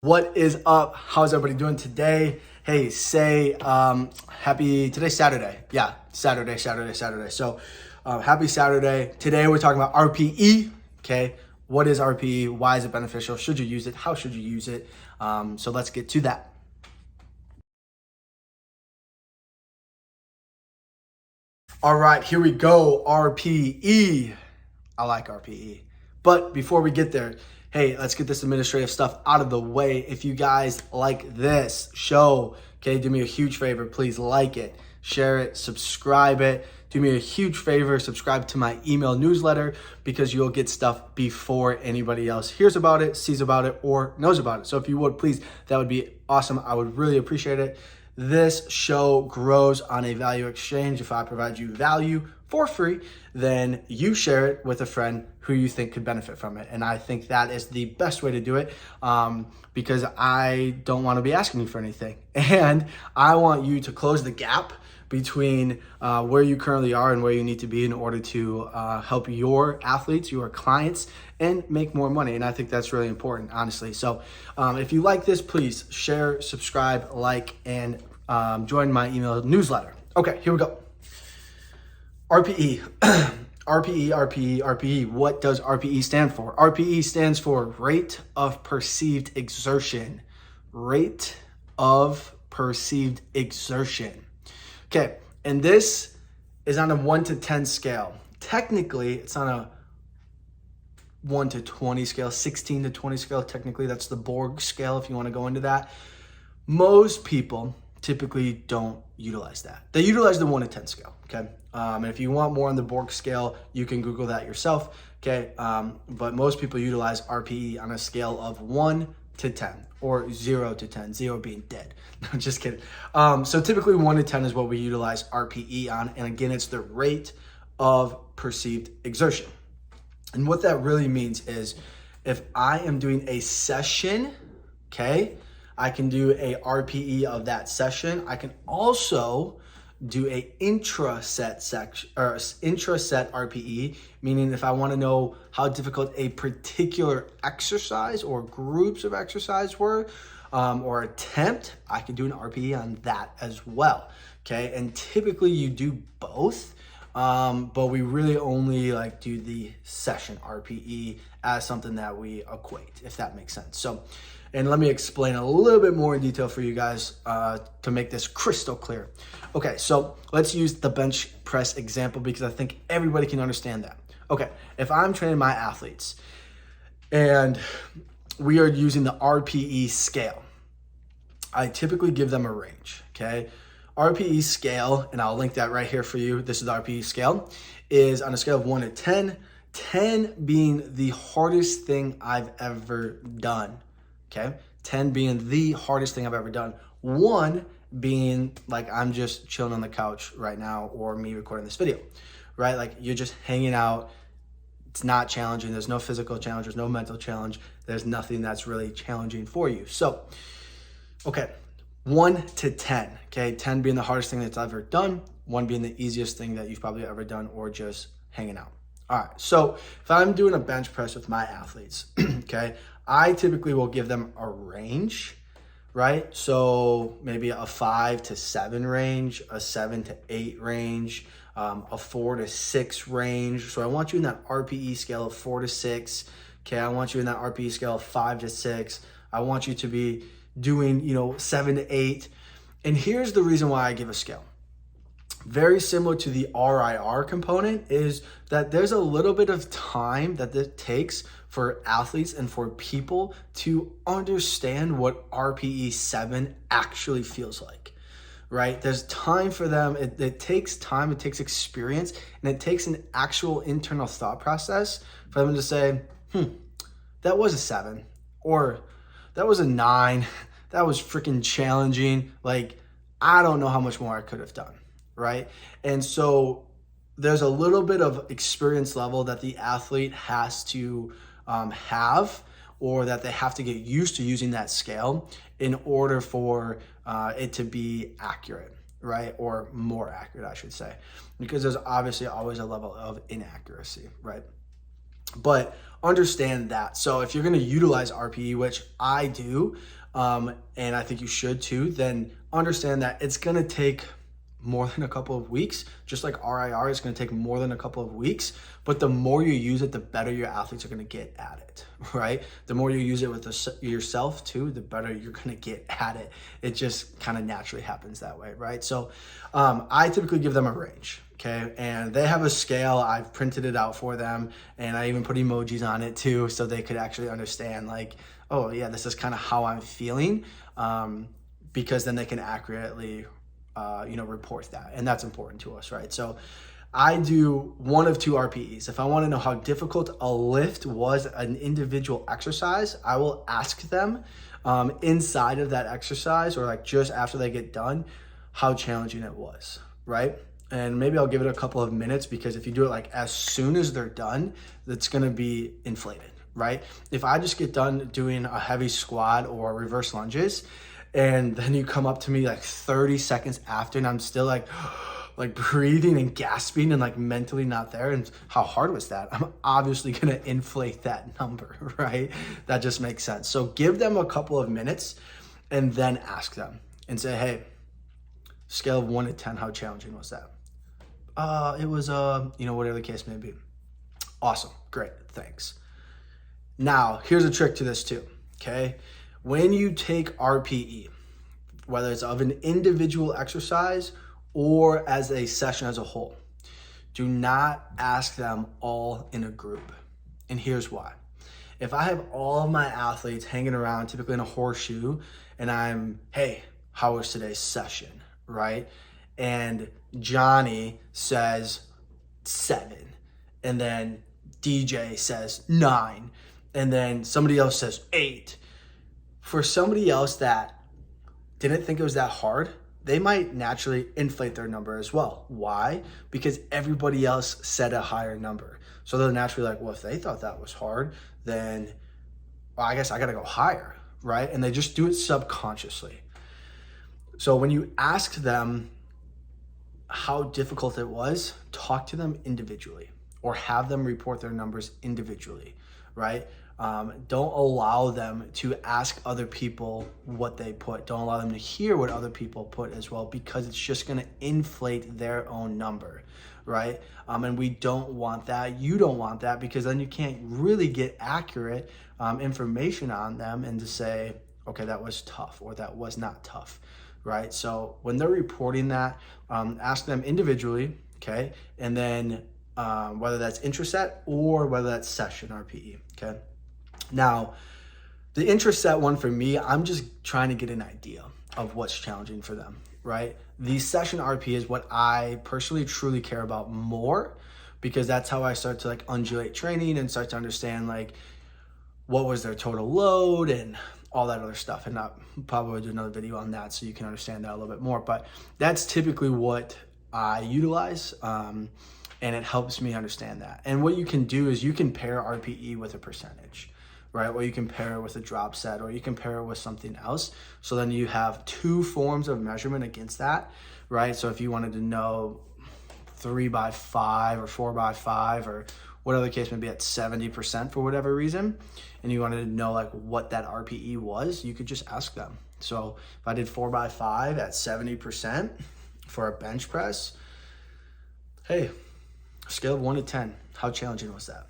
What is up? How's everybody doing today? Hey, today's Saturday. Yeah, Saturday. So, happy Saturday. Today we're talking about RPE. Okay, what is RPE? Why is it beneficial? Should you use it? How should you use it? So let's get to that. All right, here we go. RPE. I like RPE. But before we get there, hey, let's get this administrative stuff out of the way. If you guys like this show, okay, do me a huge favor. Please like it, share it, subscribe it. Do me a huge favor, subscribe to my email newsletter because you'll get stuff before anybody else hears about it, sees about it, or knows about it. So if you would, please, that would be awesome. I would really appreciate it. This show grows on a value exchange. If I provide you value for free, then you share it with a friend who you think could benefit from it. And I think that is the best way to do it because I don't want to be asking you for anything. And I want you to close the gap between where you currently are and where you need to be in order to help your athletes, your clients, and make more money. And I think that's really important, honestly. So if you like this, please share, subscribe, like, and join my email newsletter. Okay, here we go. RPE. RPE. What does RPE stand for? RPE stands for rate of perceived exertion. Rate of perceived exertion. Okay, and this is on a 1 to 10 scale. Technically, it's on a 1 to 20 scale, 16 to 20 scale. Technically, that's the Borg scale if you want to go into that. Most people typically don't utilize that. They utilize the 1 to 10 scale, okay? And if you want more on the Borg scale, you can Google that yourself, okay? But most people utilize RPE on a scale of 1 to 10 or 0 to 10, 0 being dead. No, just kidding. So typically 1 to 10 is what we utilize RPE on. And again, it's the rate of perceived exertion. And what that really means is if I am doing a session, okay, I can do a RPE of that session. I can also do a intra-set RPE, meaning if I want to know how difficult a particular exercise or groups of exercise were or attempt, I can do an RPE on that as well. Okay, and typically you do both. But we really only do the session RPE as something that we equate, if that makes sense. So, and let me explain a little bit more in detail for you guys to make this crystal clear. Okay, so let's use the bench press example because I think everybody can understand that. Okay, if I'm training my athletes and we are using the RPE scale, I typically give them a range, okay? RPE scale, and I'll link that right here for you. This is the RPE scale, is on a scale of 1 to 10, 10 being the hardest thing I've ever done, okay? 10 being the hardest thing I've ever done. 1 being like I'm just chilling on the couch right now or me recording this video, right? Like you're just hanging out. It's not challenging. There's no physical challenge. There's no mental challenge. There's nothing that's really challenging for you. So, okay. 1 to 10, okay? 10 being the hardest thing that's ever done, 1 being the easiest thing that you've probably ever done or just hanging out. All right, so if I'm doing a bench press with my athletes, okay, I typically will give them a range, right? So maybe a 5 to 7 range, a 7 to 8 range, a 4 to 6 range. So I want you in that RPE scale of 4 to 6, okay? I want you in that RPE scale of 5 to 6. I want you to be doing, 7 to 8. And here's the reason why I give a scale. Very similar to the RIR component is that there's a little bit of time that it takes for athletes and for people to understand what RPE 7 actually feels like, right? There's time for them. It takes time, it takes experience, and it takes an actual internal thought process for them to say, that was a 7, or that was a 9. That was freaking challenging. Like, I don't know how much more I could have done, right? And so there's a little bit of experience level that the athlete has to have, or that they have to get used to using that scale in order for it to be accurate, right? Or more accurate, I should say, because there's obviously always a level of inaccuracy, right? But understand that. So if you're going to utilize RPE, which I do, and I think you should too, then understand that it's going to take more than a couple of weeks. Just like RIR is going to take more than a couple of weeks, but the more you use it, the better your athletes are going to get at it, right? The more you use it with yourself too, the better you're going to get at it. It just kind of naturally happens that way, right? So I typically give them a range. Okay, and they have a scale. I've printed it out for them, and I even put emojis on it too, so they could actually understand, like, oh yeah, this is kind of how I'm feeling, because then they can accurately, report that, and that's important to us, right? So I do one of two RPEs. If I want to know how difficult a lift was, an individual exercise, I will ask them inside of that exercise, or like just after they get done, how challenging it was, right? And maybe I'll give it a couple of minutes, because if you do it like as soon as they're done, that's going to be inflated, right? If I just get done doing a heavy squat or reverse lunges, and then you come up to me like 30 seconds after, and I'm still like breathing and gasping and like mentally not there, and how hard was that? I'm obviously going to inflate that number, right? That just makes sense. So give them a couple of minutes and then ask them and say, hey, scale of 1 to 10, how challenging was that? It was, whatever the case may be. Awesome. Great. Thanks. Now, here's a trick to this too. Okay. When you take RPE, whether it's of an individual exercise or as a session as a whole, do not ask them all in a group. And here's why. If I have all of my athletes hanging around, typically in a horseshoe, and I'm, hey, how was today's session, right? And Johnny says 7, and then DJ says 9, and then somebody else says 8. For somebody else that didn't think it was that hard, they might naturally inflate their number as well. Why? Because everybody else said a higher number. So they're naturally like, well, if they thought that was hard, then I guess I got to go higher, right? And they just do it subconsciously. So when you ask them how difficult it was, talk to them individually, or have them report their numbers individually, right? Don't allow them to ask other people what they put. Don't allow them to hear what other people put as well, because it's just going to inflate their own number, right? And we don't want that. You don't want that, because then you can't really get accurate information on them and to say, okay, that was tough or that was not tough, right? So when they're reporting that, ask them individually, okay? And then whether that's intraset or whether that's session RPE, okay? Now, the intraset one for me, I'm just trying to get an idea of what's challenging for them, right? The session RPE is what I personally truly care about more, because that's how I start to like undulate training and start to understand like what was their total load and all that other stuff. And I'll probably do another video on that so you can understand that a little bit more. But that's typically what I utilize, and it helps me understand that. And what you can do is you can pair RPE with a percentage, right? Or you can pair it with a drop set, or you can pair it with something else. So then you have two forms of measurement against that, right? So if you wanted to know 3x5 or 4x5 or whatever the case may be at 70% for whatever reason, and you wanted to know like what that RPE was, you could just ask them. So if I did 4x5 at 70% for a bench press, hey, scale of 1 to 10, how challenging was that?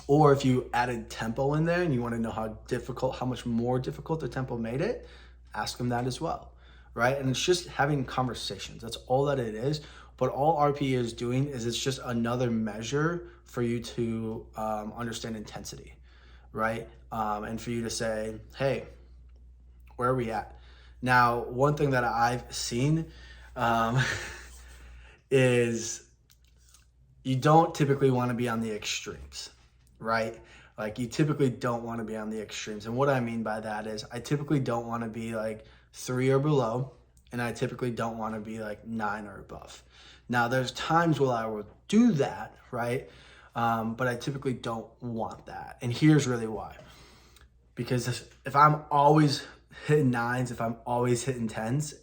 Or if you added tempo in there and you want to know how much more difficult the tempo made it, ask them that as well, right? And it's just having conversations. That's all that it is. But all RPE is doing is it's just another measure for you to understand intensity, right? And for you to say, hey, where are we at? Now, one thing that I've seen is you don't typically want to be on the extremes, right? Like you typically don't want to be on the extremes. And what I mean by that is I typically don't want to be like 3 or below, and I typically don't want to be like 9 or above. Now there's times where I will do that, right? But I typically don't want that. And here's really why. Because if I'm always hitting 9s, if I'm always hitting 10s,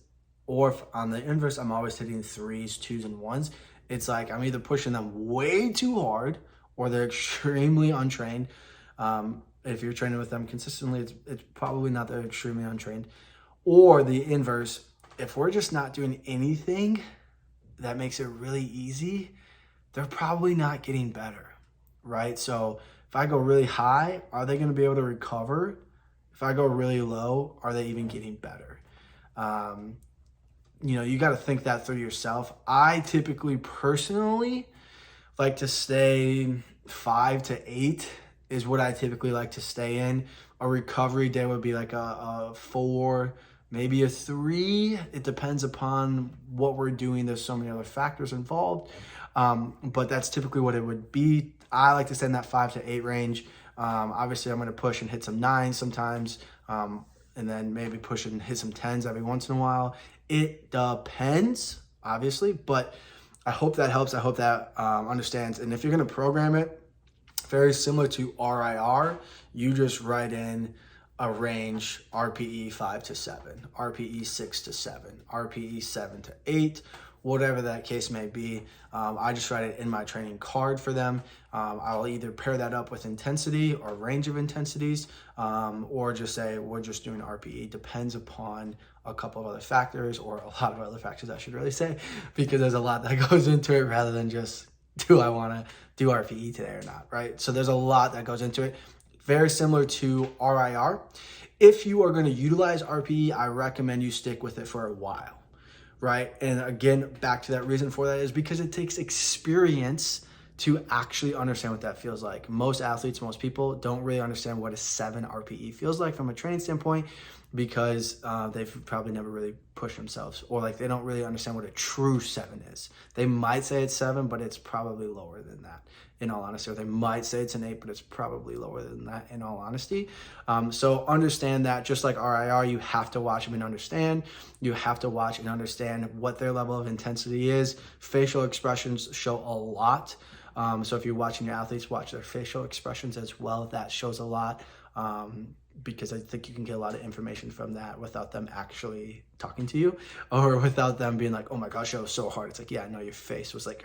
or if on the inverse, I'm always hitting 3s, 2s, and 1s, it's like I'm either pushing them way too hard or they're extremely untrained. If you're training with them consistently, it's probably not that they're extremely untrained. Or the inverse, if we're just not doing anything that makes it really easy, they're probably not getting better, right? So if I go really high, are they going to be able to recover? If I go really low, are they even getting better? You got to think that through yourself. I typically personally like to stay 5 to 8 is what I typically like to stay in. A recovery day would be like a 4, maybe a 3. It depends upon what we're doing. There's so many other factors involved. But that's typically what it would be. I like to stay in that 5 to 8 range. Obviously, I'm going to push and hit some 9s sometimes, and then maybe push and hit some 10s every once in a while. It depends, obviously, but I hope that helps. I hope that understands. And if you're going to program it, very similar to RIR, you just write in a range: RPE 5 to 7, RPE 6 to 7, RPE 7 to 8, whatever that case may be. I just write it in my training card for them. I'll either pair that up with intensity or range of intensities, or just say we're just doing RPE. Depends upon a couple of other factors, or a lot of other factors, I should really say, because there's a lot that goes into it rather than just, do I want to do RPE today or not, right? So there's a lot that goes into it. Very similar to RIR. If you are going to utilize RPE, I recommend you stick with it for a while, right? And again, back to that reason for that is because it takes experience to actually understand what that feels like. Most athletes, most people don't really understand what a 7 RPE feels like from a training standpoint, because they've probably never really pushed themselves, or like they don't really understand what a true 7 is. They might say it's 7, but it's probably lower than that, in all honesty. Or they might say it's an 8, but it's probably lower than that, in all honesty. So understand that, just like RIR, you have to watch them and understand. You have to watch and understand what their level of intensity is. Facial expressions show a lot. So if you're watching your athletes, watch their facial expressions as well. That shows a lot. Because I think you can get a lot of information from that without them actually talking to you, or without them being like, oh my gosh, that was so hard. It's like, yeah, I know your face was like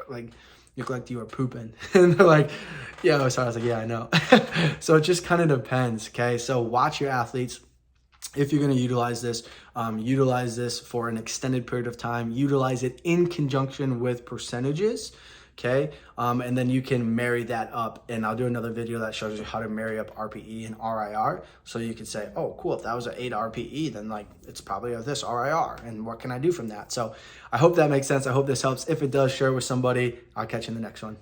you look like you were pooping. And they're like, yeah, it was hard. I was like, yeah, I know. So it just kind of depends, okay? So watch your athletes. If you're going to utilize this for an extended period of time, utilize it in conjunction with percentages. Okay, and then you can marry that up, and I'll do another video that shows you how to marry up RPE and RIR. So you could say, oh, cool, if that was an 8 RPE, then like it's probably of this RIR, and what can I do from that? So I hope that makes sense. I hope this helps. If it does, share it with somebody. I'll catch you in the next one.